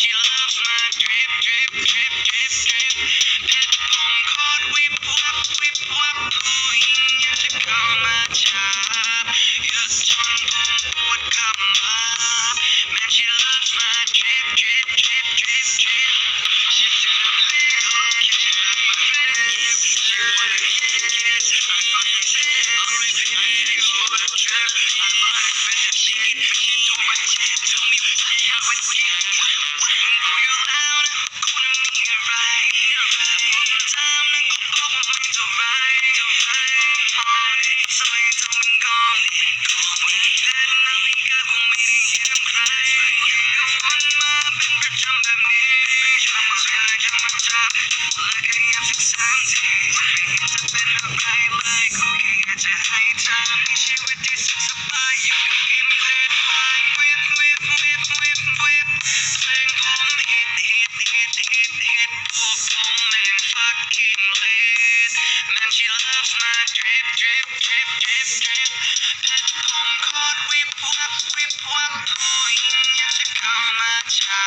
she loves my drip, drip, drip, drip, drip. เพชรผมโคตรวิบวับวิบวับผู้หญิงอยากจะเข้ามาจับเยอะจนผมปวดขมับ Man she loves my drip, drip, drip, drip, drip. She said I'm little kid, like my drip. She wanna kiss, I fucking said, alright, I take all the trip. I might spend the shit, she told my chick, tell me how it feels. Know you loud, gonna meet you right. For the time, nigga, go and make the right. So you told me go. When you said nothing, I will make it get him cry. You want my baby, jump at me. Feel like I'm a job, like I have 670. It's a bit of right, like okay, at your high time. She with this is a buy, you can give me that fine. Whip, whip, whip, whip, whip. Bang on, hit, hit, hit, hit, hit. Walk on, man, fucking lit. Man, she loves my drip, drip, drip, drip, drip. Pet home caught, whip, wap, whip, wap.ผู้หญิงอยากจะเข้ามาจั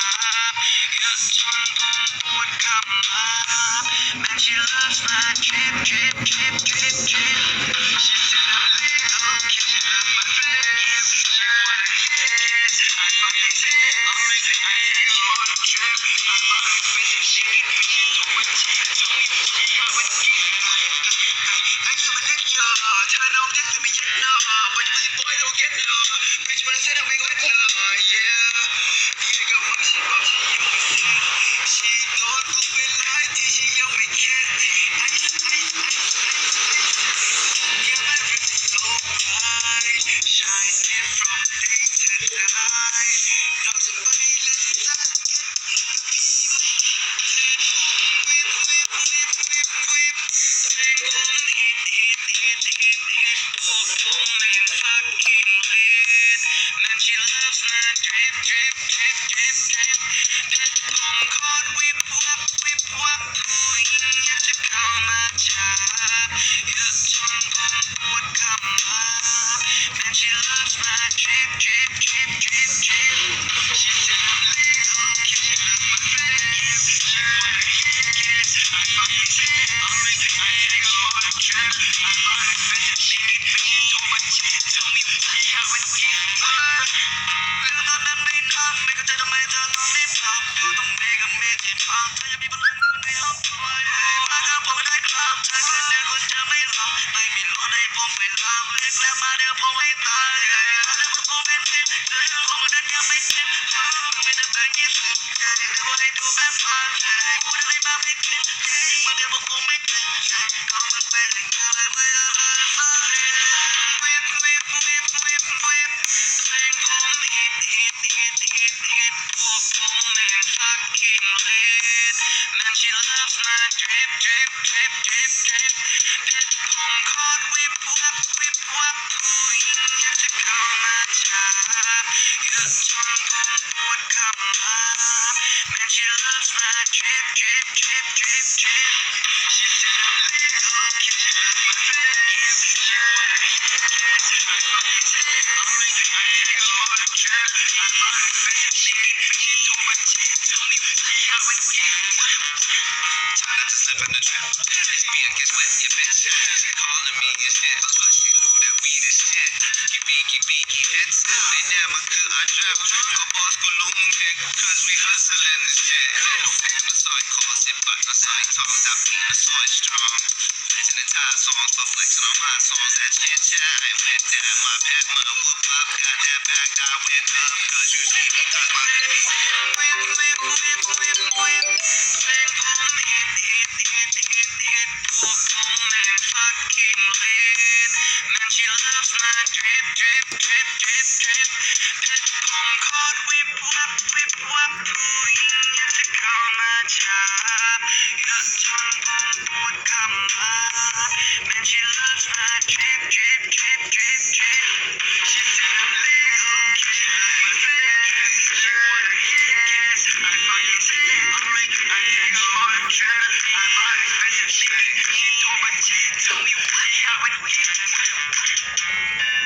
บเยอะจนผมปวดขมับ Man, she loves my drip, drip, drip, drip, drip. She said I'm little kid, like my drip. She wanna kiss, I fucking said, alright, I take all the trip. I might spend the shit, she told my chick, tell me how it feels. I'm so neck, yo. Turn on this to me, you know. But you pussy boy don't get no. Bitch, when I said I make it no, yeah. Nigga, she She don't go in like this, she don't make it. Yeah, my wrist is so bright, shining from day to night. Lots of violence, I get the fever. Whip, whip, whip, whip, whip. Bang on, hit, hit, hit, hit, hit. Walk on, man, fucking lit. Man, she loves my drip, drip, drip, drip, drip. Pet home caught, whip, wap, whip, wap. ผู้หญิงอยากจะเข้ามาจับเยอะจนผมปวดขมับ Man, she loves my drip, drip, drip, drip, drip. She said I'm little kid, like my drip. She wanna kiss, I fucking said, alright, I take all the trip. I might spend the shit, she told my chick, tell me how it feels. เรื่องตอนนั้นไม่ทำไม่เข้าใจทำไมเธอต้องรีบทำอยู่ตรงนี้ก็มีที่ฟังเธอยังมีพลังอยู่ในห้องตัวมากับผมได้ครับถ้าคืนนี้คุณจะไม่หลับไม่มีรถให้ผมไปรับเรียกแล้วมาเดี๋ยวผมให้ตายถ้าได้ผมเป็นทิพย์เรื่องผมนั้นยังไม่ทิพย์ก็มีแต่แบงค์20เดี๋ยวให้ดูแบบพันพูดอะไรมาไม่คิดจริงเมื่อเดี๋ยวผมไม่ติดก็มันเป็นอย่างนั้นเลยไม่อะไรมาเลยwhip whip whip whip whip bang on hit hit hit hit hit walk on man fucking lit man she loves my drip drip drip drip drip pet home caught whip wap whip wap ผู้หญิงอยากจะเข้ามาจับเยอะจนผมปวดขมับ Man she loves my drip drip drip drip drip She said I'm little kid like my drip She wanna kiss I fucking said alright I take all the trip I might spend the shit She told my chick tell me how it feels Try not to slip in the trip It's me and guess what you bitch She calling me and shit I was like she knew that we the shit Geeky hits They never could I drip A boss go looming Cause we hustling and shit No pain the soy call sit back the soy talk That being the soy strong Legend and tie songs But flexing on my songs That shit chat I with that My pet my whoop up Got that back I whip up Cause you see me cause my enemies Whip whip whip whip whip Bang on hit hit hit hit hit Walk on man fucking lit Man she loves my drip drip drip drip drip Pet home caught whip wap whip wap ผู้หญิงอยากจะเข้ามาจับเยอะจนผมปวดขมับ Man she loves my drip drip drip drip drip She said I'm little kid like my drip She wanna kiss I fucking said alright I take all the trip I might spend the shit She told my chick tell me how it feels